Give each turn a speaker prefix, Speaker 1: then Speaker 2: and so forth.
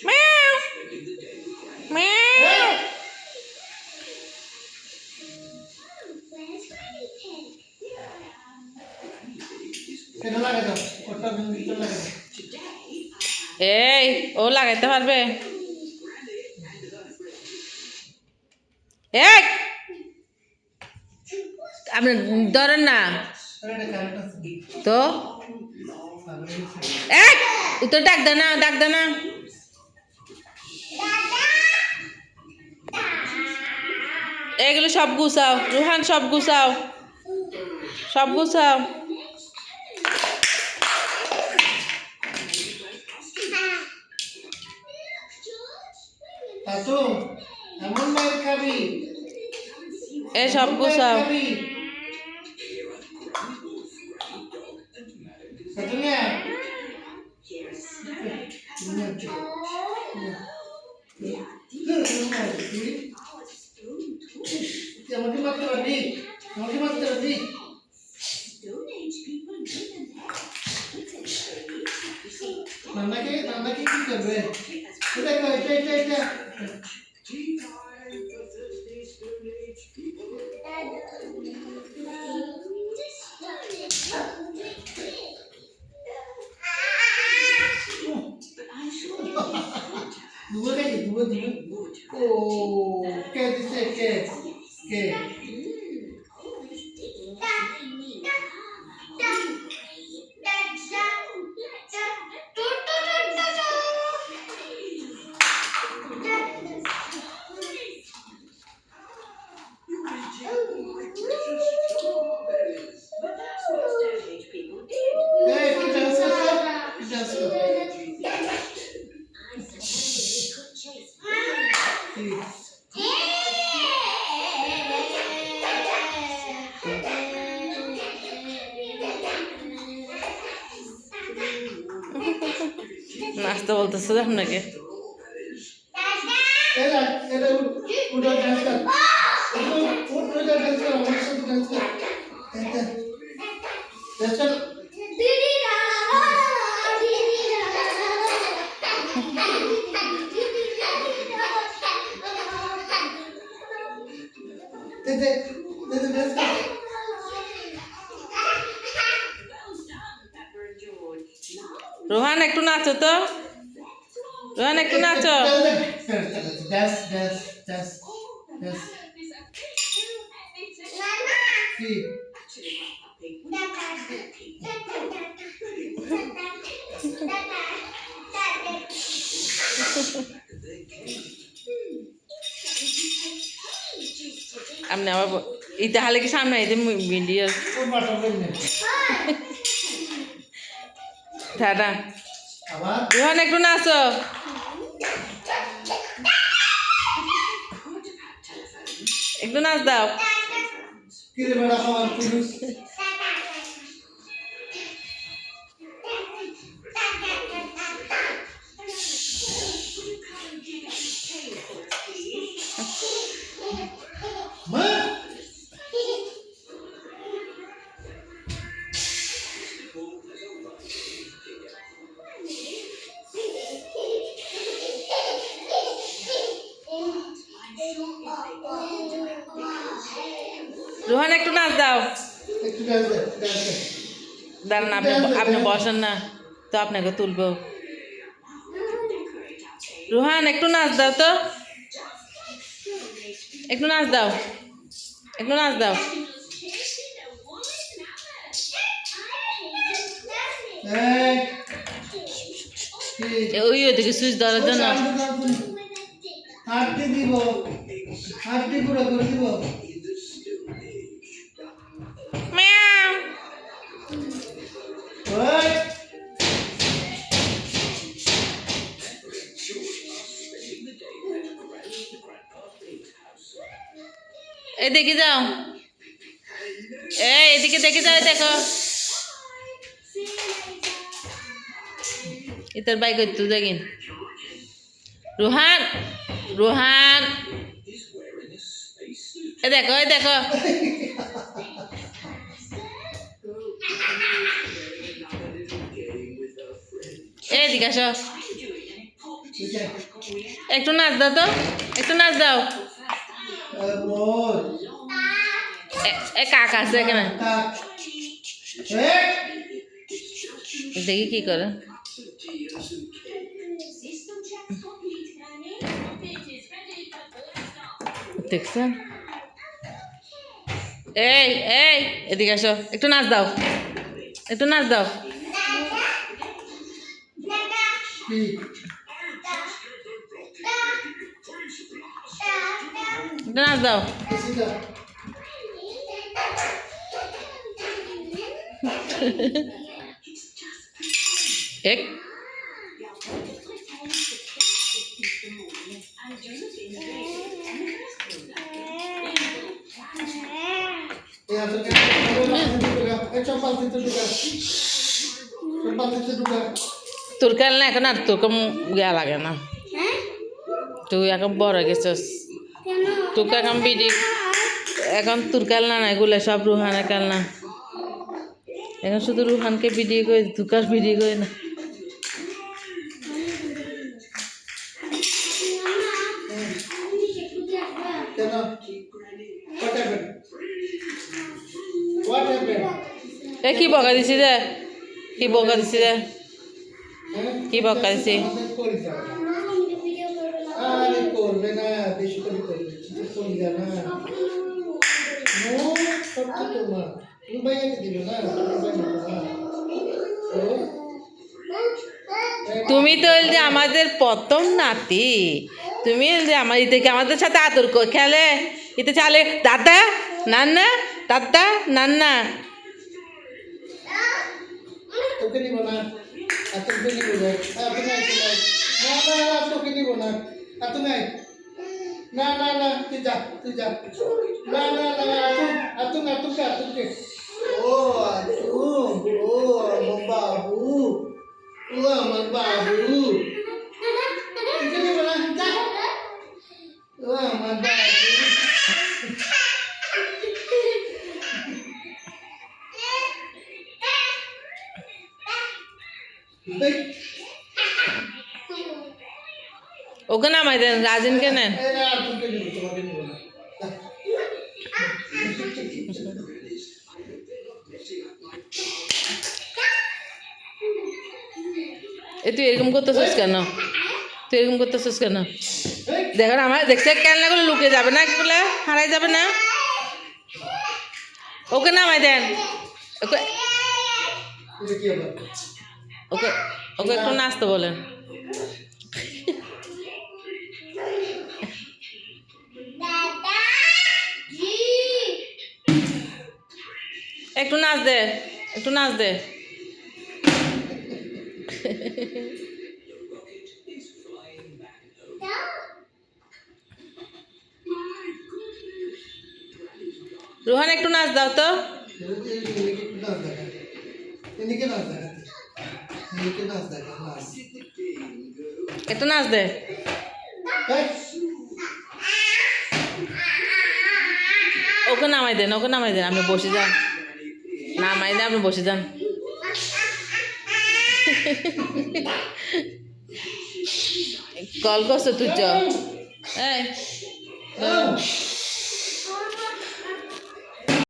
Speaker 1: Meow. Meow. এই ও লাগাইতে পারবে এই আপনি ধরেন না তো এই তো ডাক দে না এগুলো সব গুছাও রুহান সব গুছাও
Speaker 2: এমন মায়ের খাবি
Speaker 1: এই সব গুছাও
Speaker 2: আমাকে মারতে পারবি নান্নাকে কি করবে এটা Dua. Oh, ¿qué dice qué?
Speaker 1: নাচতে বলতেছে আপনাকে রোহান একটু নাচো তো রোহান একটু নাচো আপনি আবার এটা হালে কি সামনে এই যে ভিডিও দাদা রোহান একটু নাচো একটু নাচ দাও রোহান একটু নাচ দাও দাঁড়ান আপনি বসেন না তো আপনাকে তুলবো রোহান একটু নাচ দাও তো একটু নাচ দাও ওই ওদিকে সুইচ ধরার জন্য এদিকে যাও এদিকে দেখে যাও দেখো ইতার বাইক করতে দেখিন রোহান দেখো এদিকে আসো
Speaker 2: ठीक है
Speaker 1: একটু নাচ দাও তো একটু নাচ দাও
Speaker 2: मोर
Speaker 1: এ কাক আছে এখানে
Speaker 2: काक
Speaker 1: দেখি কি করে দেখছেন এই এই এদিকে আসো একটু নাচ দাও একটু নাচ দাও একটু নাচ দাও এক তোর কাল না এখন আর তোকে ইয়া লাগে না তুই এখন বড় গেছিস তোকে এখন বিডি এখন তোর কাল না না এগুলো সব রুহানের কাল না এখন শুধু রুহানকে ভিডিও করে তুকার ভিডিও করে না এ কি বকা দিছি রে কি বকা দিছি রে কি বকা দিছি
Speaker 2: আরে করবে না বেশি করে করবে চলে যা না নো সব তো তোমার তুমি ভাইয়াকে দিল না
Speaker 1: তুমি তো এই যে আমাদের প্রথম নাতি তুমি এই যে আমার থেকে আমাদের সাথে আদর খেলে এতে চালে দাদা নান্না দাদা নান্না
Speaker 2: তোকে নিব না আর তোকে নিব না আপনি না না তোকে নিব না আর তুমি না না না তুই যা না না না আতুকে ও আমার বাবু ও আমার বাবু তোকে নিব না যা ও আমার বাবু
Speaker 1: ওকে নামাই দেন রাজিনকে নেন এ তুই এরকম করতেছিস কেন তুই এরকম করতেছিস কেন দেখেন আমার দেখছে কেননাগুলো লুকে যাবে না বলে হারাই যাবে না ওকে নামাই দেন ওকে ওকে ওকে একটু নাচতে বলেন একটু নাচ দে একটু নাচ দে রোহান একটু নাচ দাও তো একটু নাচ দে ওকে নামাই দেন আপনি বসে যান নামাই দেন আপনি বসে যান কল করছো তুই এই